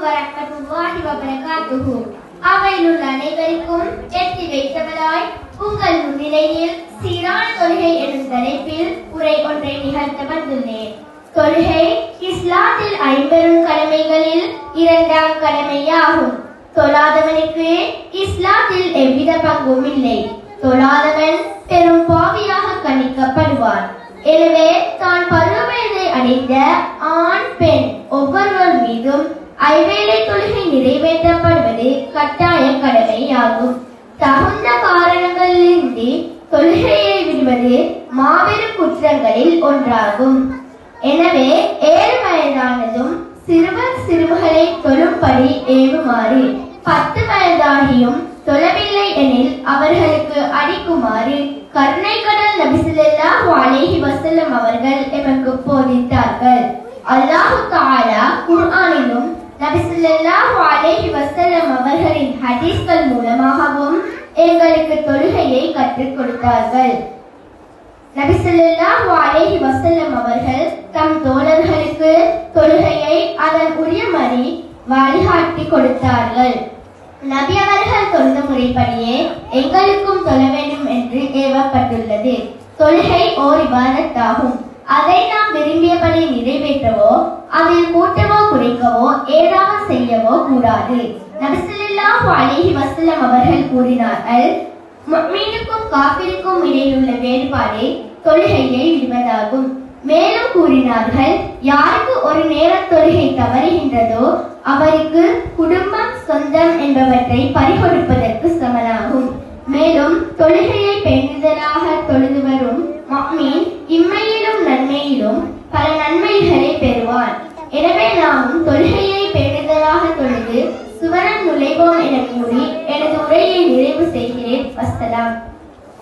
வரஹ்மத்துல்லாஹி வபரகாத்துஹு. அவையிலுள்ள அனைவருக்கும் எத்தி வைத்தவராய் உங்கள் முன்னிலையில் சீரான தொழுகை எனும் தலைப்பில் உரை ஒன்றை நிகழ்த்த வந்துள்ளேன். தொழுகை இஸ்லாத்தில் ஐம்பெரும் கடமைகளில் இரண்டாம் கடமையாகும். தொழாதவனுக்கு இஸ்லாத்தில் எவ்வித பங்கும் இல்லை. தொழாதவன் பெரும் பாவியாக கணிக்கப்படுவான். எனவே தான் பருவவயதை அடைந்த ஆண் பெண் ஒவ்வொருவர் மீதும் ஐவேளை தொழுகை நிறைவேற்றப்படுவது கட்டாய கடமையாகும். தகுந்த காரணங்களிலிருந்து தொழுகையை விடுவது மாபெரும் குற்றங்களில் ஒன்றாகும். எனவே 7 வயதானதும் சிறுவர் சிறுவர்களை தொழும்படி ஏவுமாறு, 10 வயதாகியும் தொழவில்லை எனில் அவர்களுக்கு அடிக்குமாறு கருணை கடல் நபி ஸல்லல்லாஹு அலைஹி வஸல்லம் அவர்கள் எமக்கு போதித்தார்கள். அல்லாஹ் தஆலா குர்ஆனிலும் நபி ஸல்லல்லாஹு அலைஹி வஸல்லம் அவர்களின் ஹதீஸ்கள் மூலமாகவும் எங்களுக்கு தொழுகையை கற்றுக் கொடுத்தார்கள். நபி ஸல்லல்லாஹு அலைஹி வஸல்லம் அவர்கள் தம் தோழர்களுக்கு தொழுகையை அதன் உரியமறி வழிகாட்டி கொடுத்தார்கள். நபி அவர்கள் தொழுத முறைப்படியே எங்களுக்கும் தொழ வேண்டும் என்று ஏவப்பட்டுள்ளது. தொழுகை ஓர் இபாதத்தாகும். அதை நாம் விரும்பியபடி நிறைவேற்றவோ அதில் கூட்டவோ குறைக்கவோ ஏதாவது செய்யவோ கூடாது. நபி ஸல்லல்லாஹு அலைஹி வஸல்லம் அவர்கள் கூறினார்கள், முஃமினுக்கும் காஃபிருக்கும் இடையிலுள்ள வேறுபாடு தொழுகையை விடுவதாகும். மேலும் கூறினார்கள், யாருக்கு ஒரு நேர தொழுகை தவறுகின்றதோ அவருக்கு குடும்பம் சொந்தம் என்பவற்றை பறிகொடுப்பதற்கு சமனாகும். மேலும் தொழுகையை பேணுதலாக தொழுது வரும் முஃமின் இம்மையிலும் நன்மையிலும் பல நன்மைகளை பெறுவான். எனவே நாமும் தொழுகையை பேணுதலாக தொழுது சுவனம் நுழைவோம் என கூறி எனது உரையை நிறைவு செய்கிறேன். வஸ்ஸலாம்.